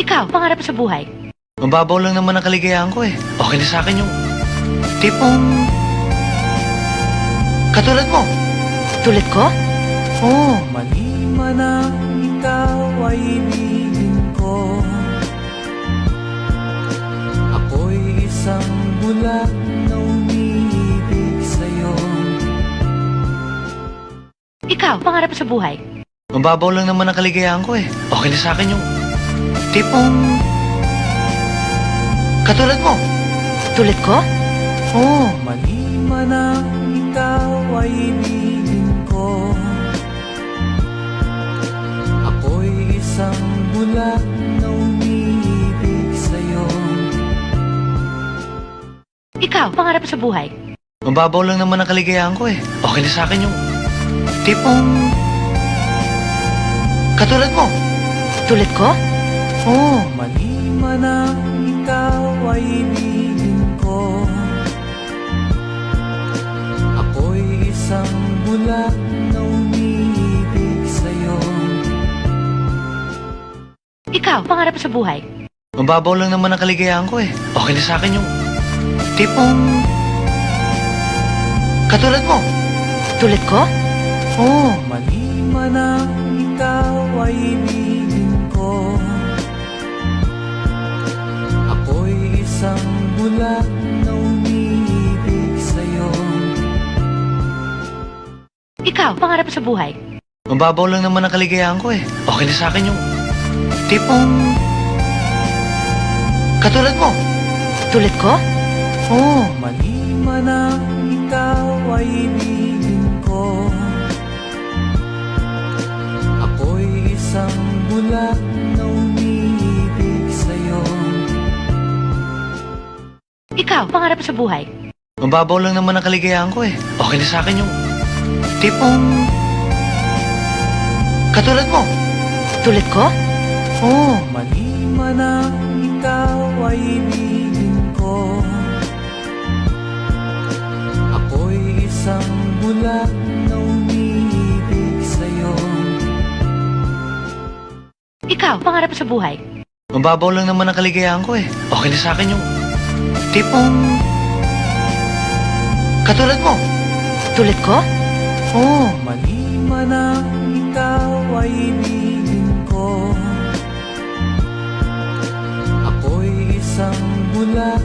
Ikaw, pangarap mo sa buhay? Mababaw lang naman ang kaligayahan ko eh. Okay na sa akin yung tipong katulad mo. Tulad ko? Oo. Mali man ang ikaw ay ibigin ko. Ako'y isang bulag na umiibig sa'yo. Ikaw, pangarap mo sa buhay? Mababaw lang naman ang kaligayahan ko eh. Okay na sa akin yung tipong katulad mo. Tulad ko? Oo. Mali man ang ikaw ay ibigin ko. Ako'y isang bulag na umiibig sa'yo. Ikaw, pangarap mo sa buhay? Mababaw lang naman ang kaligayahan ko eh. Okay na sa akin yung tipong katulad mo. Tulad ko? Oo. Mali man ang ikaw ay ibigin ko. Ako'y isang bulag na umiibig sa'yo. Ikaw, pangarap mo sa buhay? Mababaw lang naman ang kaligayahan ko eh. Okay na sa akin yung tipong katulad mo. Tulad ko? Oo. Mali man ang ikaw ay ibigin ko. Ako'y isang bulag na umiibig sa'yo. Ikaw, pangarap mo sa buhay? Mababaw lang naman ang kaligayahan ko eh. Okay na sa akin yung tipong katulad mo. Tulad ko? Oo. Mali man ang ikaw ay ibigin ko. Ako'y isang bulag na umiibig sa'yo. Ikaw, pangarap mo sa buhay? Mababaw lang naman ang kaligayahan ko eh. Okay na sa akin yung tipong katulad mo. Tulad ko? Oo. Mali man ang ikaw ay ibigin ko. Ako'y isang bulag na umiibig sa'yo. Ikaw, pangarap mo sa buhay? Mababaw lang naman ang kaligayahan ko eh. Okay na sa akin yung tipong katulad mo. Tulad ko? Oo. Mali man ang ikaw ay ibigin ko. Ako'y isang bulag